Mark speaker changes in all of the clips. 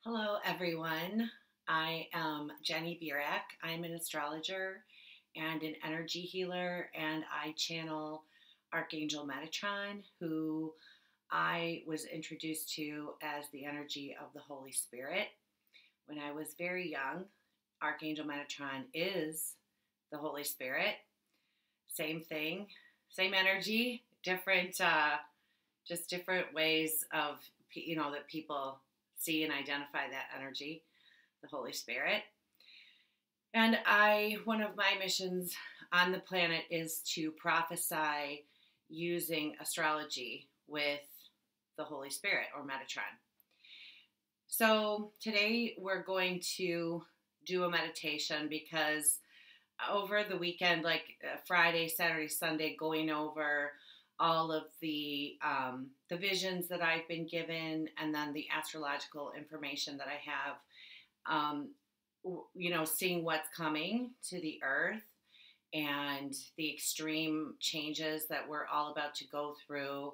Speaker 1: Hello, everyone. I am Jenny B. I'm an astrologer and an energy healer, and I channel Archangel Metatron, who I was introduced to as the energy of the Holy Spirit. When I was very young, Archangel Metatron is the Holy Spirit. Same thing, same energy, just different ways of, that people see and identify that energy, the Holy Spirit. And one of my missions on the planet is to prophesy using astrology with the Holy Spirit or Metatron. So today we're going to do a meditation because over the weekend, like Friday, Saturday, Sunday, going over all of the visions that I've been given, and then the astrological information that I have. Seeing what's coming to the earth and the extreme changes that we're all about to go through.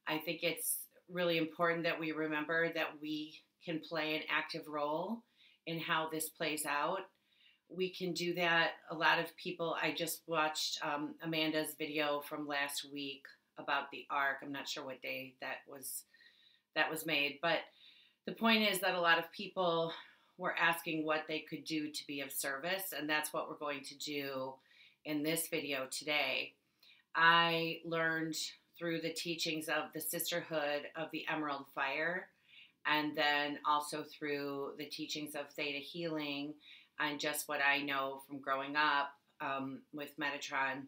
Speaker 1: I think it's really important that we remember that we can play an active role in how this plays out. We can do that. A lot of people, I just watched Amanda's video from last week about the ark. I'm not sure what day that was made, but the point is that a lot of people were asking what they could do to be of service, and that's what we're going to do in this video today. I learned through the teachings of the Sisterhood of the Emerald Fire, and then also through the teachings of Theta Healing, and just what I know from growing up with Metatron,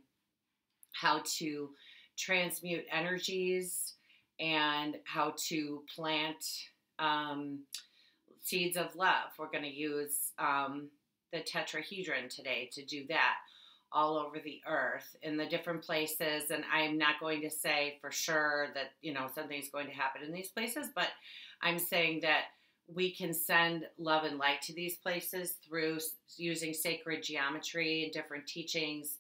Speaker 1: how to transmute energies and how to plant seeds of love. We're going to use the tetrahedron today to do that all over the earth in the different places. And I'm not going to say for sure that, something's going to happen in these places, but I'm saying that we can send love and light to these places through using sacred geometry and different teachings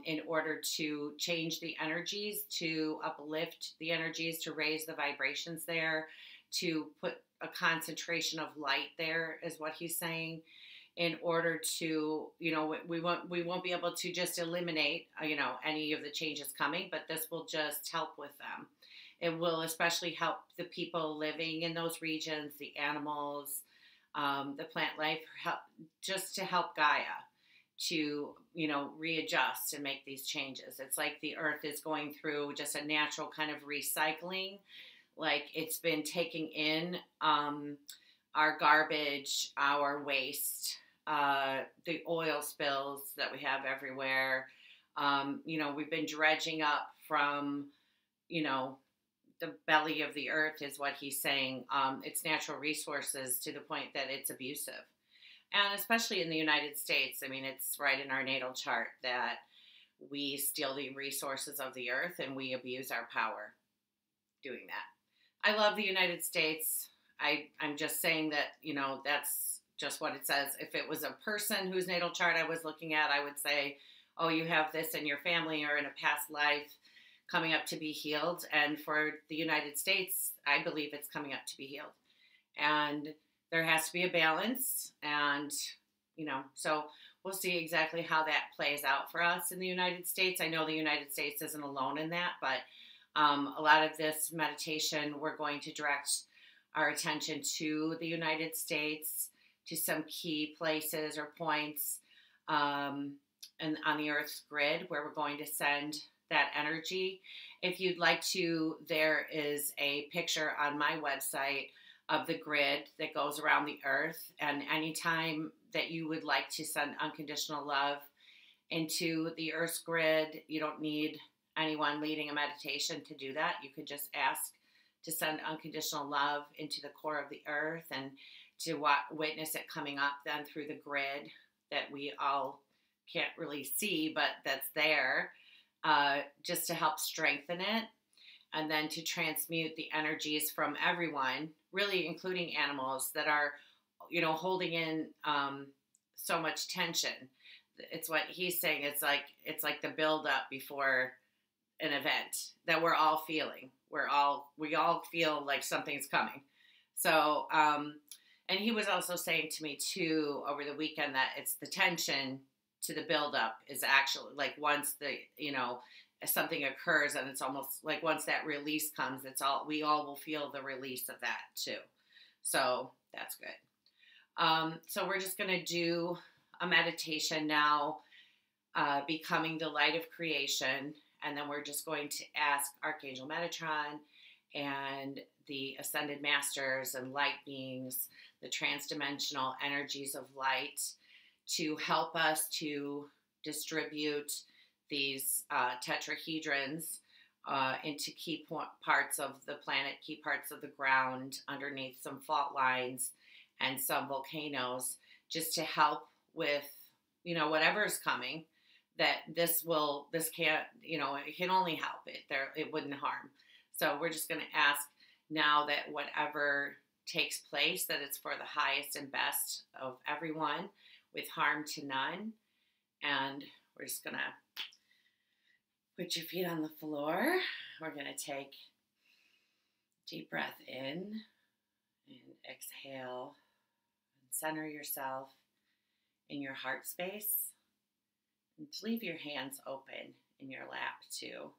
Speaker 1: in order to change the energies, to uplift the energies, to raise the vibrations there, to put a concentration of light there, is what he's saying, in order to, we won't be able to just eliminate, any of the changes coming, but this will just help with them. It will especially help the people living in those regions, the animals, the plant life, just to help Gaia to, readjust and make these changes. It's like the earth is going through just a natural kind of recycling. Like it's been taking in our garbage, our waste, the oil spills that we have everywhere. We've been dredging up from, the belly of the earth, is what he's saying. It's natural resources to the point that it's abusive. And especially in the United States, I mean, it's right in our natal chart that we steal the resources of the earth and we abuse our power doing that. I love the United States. I'm just saying that, that's just what it says. If it was a person whose natal chart I was looking at, I would say, oh, you have this in your family or in a past life coming up to be healed. And for the United States, I believe it's coming up to be healed. And there has to be a balance. And, so we'll see exactly how that plays out for us in the United States. I know the United States isn't alone in that, but a lot of this meditation, we're going to direct our attention to the United States, to some key places or points and on the Earth's grid where we're going to send that energy. If you'd like to, there is a picture on my website of the grid that goes around the earth, and anytime that you would like to send unconditional love into the Earth's grid, you don't need anyone leading a meditation to do that. You could just ask to send unconditional love into the core of the earth and to witness it coming up then through the grid that we all can't really see, but that's there, just to help strengthen it, and then to transmute the energies from everyone, really including animals that are, holding in so much tension. It's what he's saying. It's like the build up before an event that we're all feeling. We all feel like something's coming. So And he was also saying to me too over the weekend that it's the tension to the buildup is actually like once the, if something occurs and it's almost like once that release comes, we all will feel the release of that too. So that's good. So we're just going to do a meditation now, becoming the light of creation. And then we're just going to ask Archangel Metatron and the ascended masters and light beings, the transdimensional energies of light, to help us to distribute these tetrahedrons into key parts of the planet, key parts of the ground, underneath some fault lines and some volcanoes, just to help with, whatever's coming, that this can't, it can only help it wouldn't harm. So we're just going to ask now that whatever takes place, that it's for the highest and best of everyone with harm to none. And we're just going to put your feet on the floor. We're going to take a deep breath in and exhale and center yourself in your heart space. And leave your hands open in your lap too.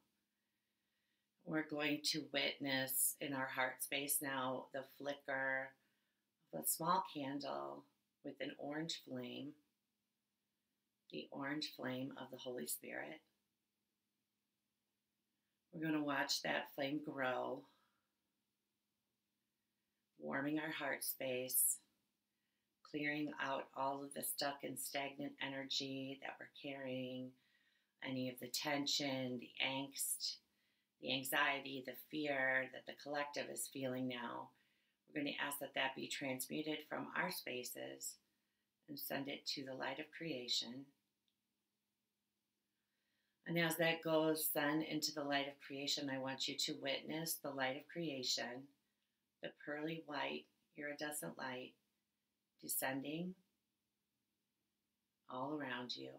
Speaker 1: We're going to witness in our heart space now the flicker of a small candle with an orange flame, the orange flame of the Holy Spirit. We're going to watch that flame grow, warming our heart space, clearing out all of the stuck and stagnant energy that we're carrying, any of the tension, the angst, the anxiety, the fear that the collective is feeling now. We're going to ask that that be transmuted from our spaces and send it to the light of creation. And as that goes then into the light of creation, I want you to witness the light of creation, the pearly white iridescent light descending all around you,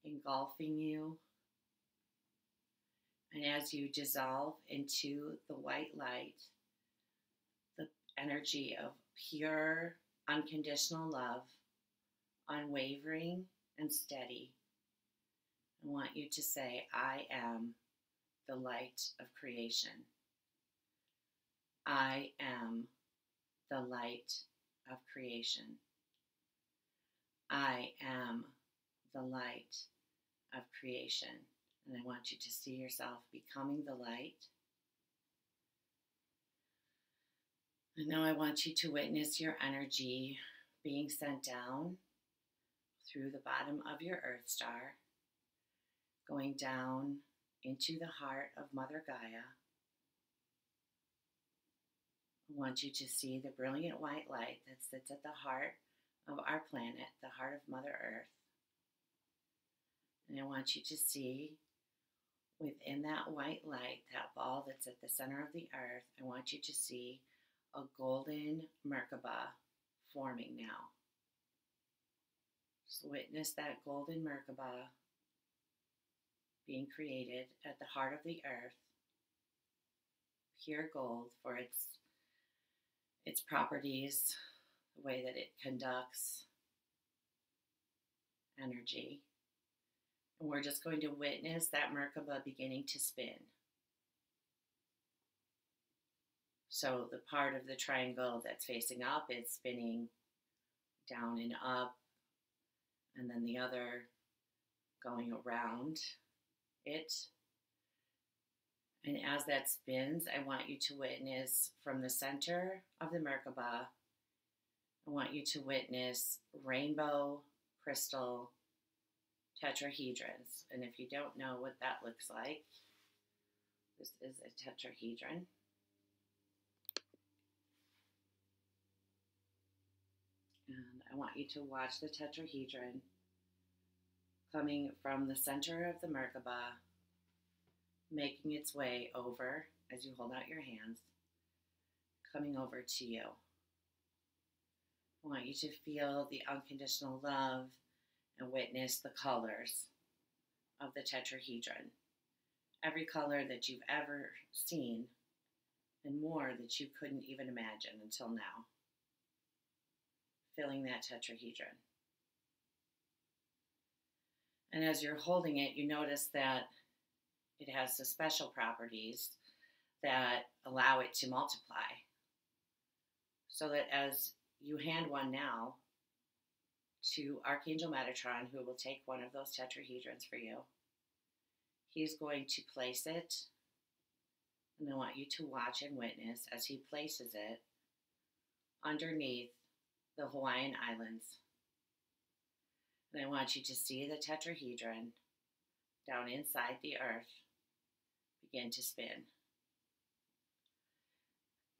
Speaker 1: engulfing you. And as you dissolve into the white light, the energy of pure, unconditional love, unwavering and steady, I want you to say, I am the light of creation. I am the light of creation. I am the light of creation. And I want you to see yourself becoming the light. And now I want you to witness your energy being sent down through the bottom of your Earth star, going down into the heart of Mother Gaia. I want you to see the brilliant white light that sits at the heart of our planet, the heart of Mother Earth. And I want you to see within that white light, that ball that's at the center of the earth, I want you to see a golden Merkaba forming now. Just witness that golden Merkaba being created at the heart of the earth, pure gold for its properties, the way that it conducts energy. And we're just going to witness that Merkaba beginning to spin. So the part of the triangle that's facing up is spinning down and up, and then the other going around it. And as that spins, I want you to witness from the center of the Merkaba, I want you to witness rainbow crystal tetrahedrons. And if you don't know what that looks like, this is a tetrahedron. And I want you to watch the tetrahedron coming from the center of the Merkaba, making its way over as you hold out your hands, coming over to you. I want you to feel the unconditional love and witness the colors of the tetrahedron. Every color that you've ever seen and more that you couldn't even imagine until now. Filling that tetrahedron. And as you're holding it, you notice that it has the special properties that allow it to multiply. So that as you hand one now to Archangel Metatron, who will take one of those tetrahedrons for you, he's going to place it, and I want you to watch and witness as he places it underneath the Hawaiian Islands. And I want you to see the tetrahedron down inside the earth begin to spin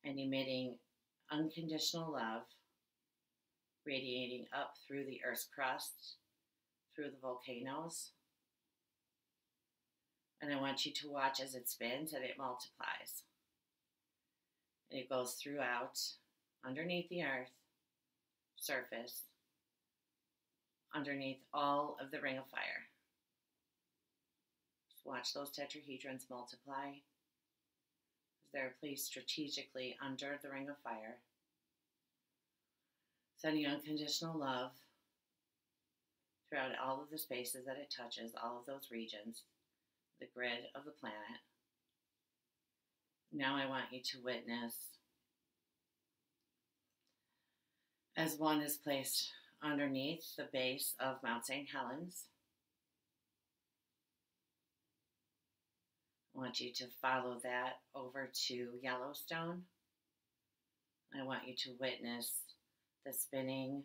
Speaker 1: and emitting unconditional love, radiating up through the earth's crust, through the volcanoes. And I want you to watch as it spins and it multiplies. And it goes throughout, underneath the earth, surface, underneath all of the ring of fire. Just watch those tetrahedrons multiply. They're placed strategically under the ring of fire, sending unconditional love throughout all of the spaces that it touches, all of those regions, the grid of the planet. Now I want you to witness as one is placed underneath the base of Mount St. Helens. I want you to follow that over to Yellowstone. I want you to witness the spinning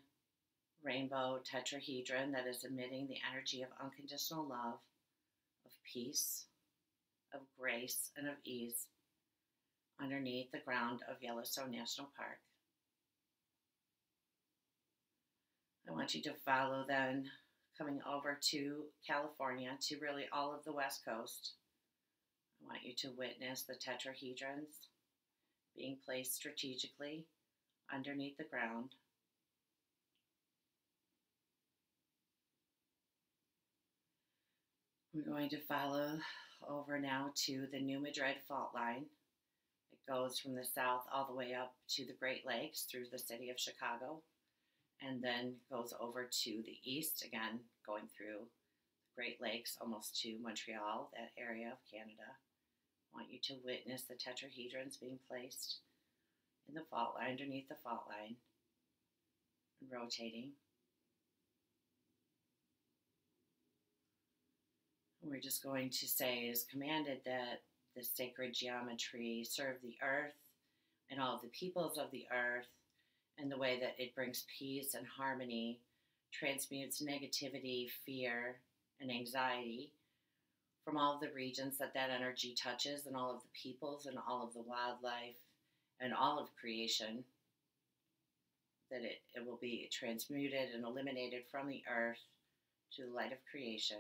Speaker 1: rainbow tetrahedron that is emitting the energy of unconditional love, of peace, of grace, and of ease underneath the ground of Yellowstone National Park. I want you to follow then, coming over to California, to really all of the West Coast. I want you to witness the tetrahedrons being placed strategically underneath the ground. We're going to follow over now to the New Madrid fault line. It goes from the south all the way up to the Great Lakes through the city of Chicago, and then goes over to the east, again going through the Great Lakes almost to Montreal, that area of Canada. I want you to witness the tetrahedrons being placed in the fault line, underneath the fault line, and rotating. We're just going to say it is commanded that the sacred geometry serve the earth and all of the peoples of the earth, and the way that it brings peace and harmony, transmutes negativity, fear, and anxiety from all of the regions that that energy touches, and all of the peoples and all of the wildlife and all of creation, that it will be transmuted and eliminated from the earth to the light of creation,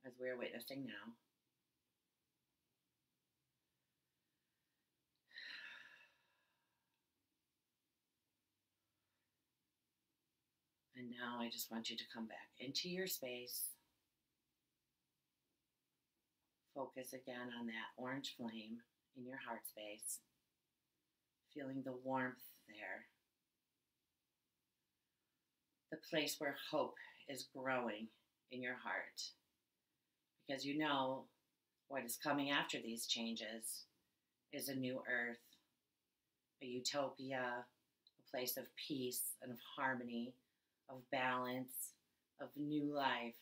Speaker 1: as we are witnessing now. And now I just want you to come back into your space. Focus again on that orange flame in your heart space, feeling the warmth there. The place where hope is growing in your heart. Because you know what is coming after these changes is a new earth, a utopia, a place of peace and of harmony, of balance, of new life.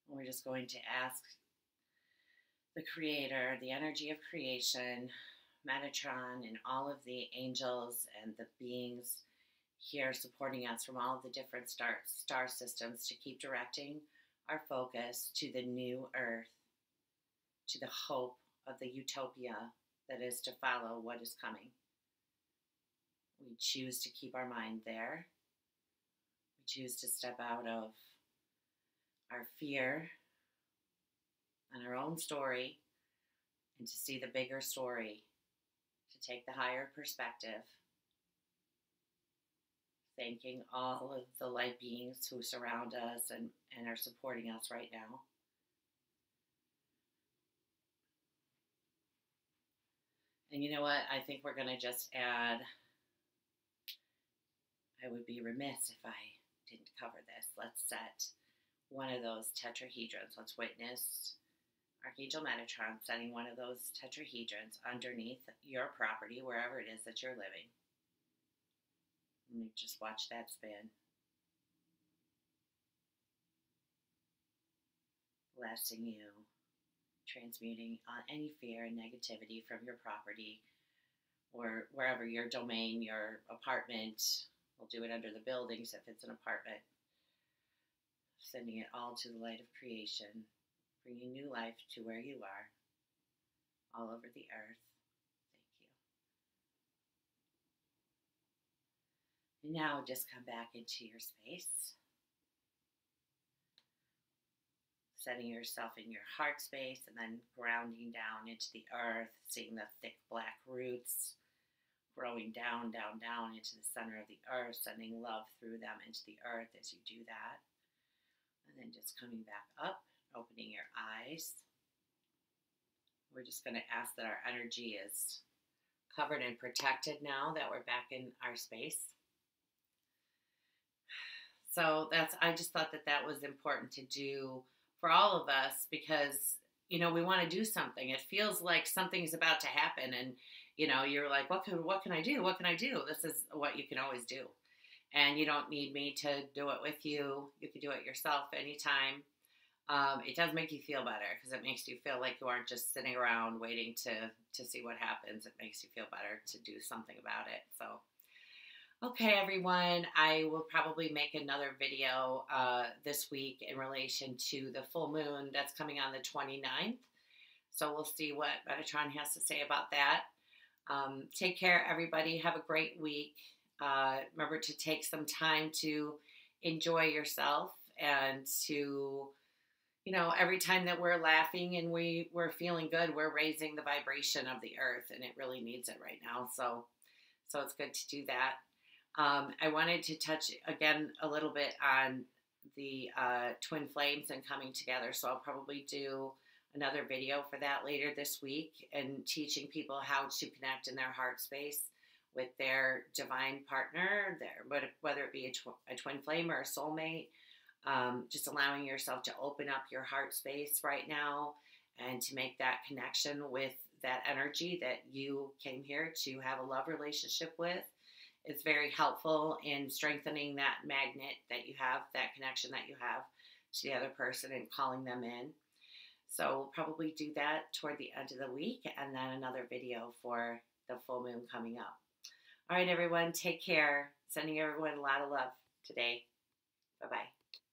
Speaker 1: And we're just going to ask the Creator, the energy of creation, Metatron, and all of the angels and the beings here supporting us from all of the different star systems to keep directing our focus to the new earth, to the hope of the utopia that is to follow what is coming. We choose to keep our mind there. We choose to step out of our fear and our own story and to see the bigger story, to take the higher perspective. Thanking all of the light beings who surround us and are supporting us right now. And you know what? I think we're going to just add, I would be remiss if I didn't cover this. Let's set one of those tetrahedrons. Let's witness Archangel Metatron setting one of those tetrahedrons underneath your property, wherever it is that you're living. And just watch that spin. Blessing you, transmuting any fear and negativity from your property or wherever your domain, your apartment. We'll do it under the buildings if it's an apartment. Sending it all to the light of creation, bringing new life to where you are, all over the earth. Thank you. And now just come back into your space. Setting yourself in your heart space and then grounding down into the earth, seeing the thick black roots growing down, down, down into the center of the earth, sending love through them into the earth as you do that. And then just coming back up, opening your eyes. We're just going to ask that our energy is covered and protected now that we're back in our space. So I just thought that was important to do for all of us because, we want to do something. It feels like something's about to happen and, you're like, what can I do? What can I do? This is what you can always do. And you don't need me to do it with you. You can do it yourself anytime. It does make you feel better because it makes you feel like you aren't just sitting around waiting to see what happens. It makes you feel better to do something about it. So, okay, everyone, I will probably make another video this week in relation to the full moon that's coming on the 29th. So we'll see what Metatron has to say about that. Take care, everybody. Have a great week. Remember to take some time to enjoy yourself and to, every time that we're laughing and we're feeling good, we're raising the vibration of the earth, and it really needs it right now. So it's good to do that. I wanted to touch again a little bit on the twin flames and coming together. So I'll probably do another video for that later this week and teaching people how to connect in their heart space with their divine partner, whether it be a twin flame or a soulmate. Just allowing yourself to open up your heart space right now and to make that connection with that energy that you came here to have a love relationship with. It's very helpful in strengthening that magnet that you have, that connection that you have to the other person and calling them in. So we'll probably do that toward the end of the week and then another video for the full moon coming up. All right, everyone, take care. Sending everyone a lot of love today. Bye-bye.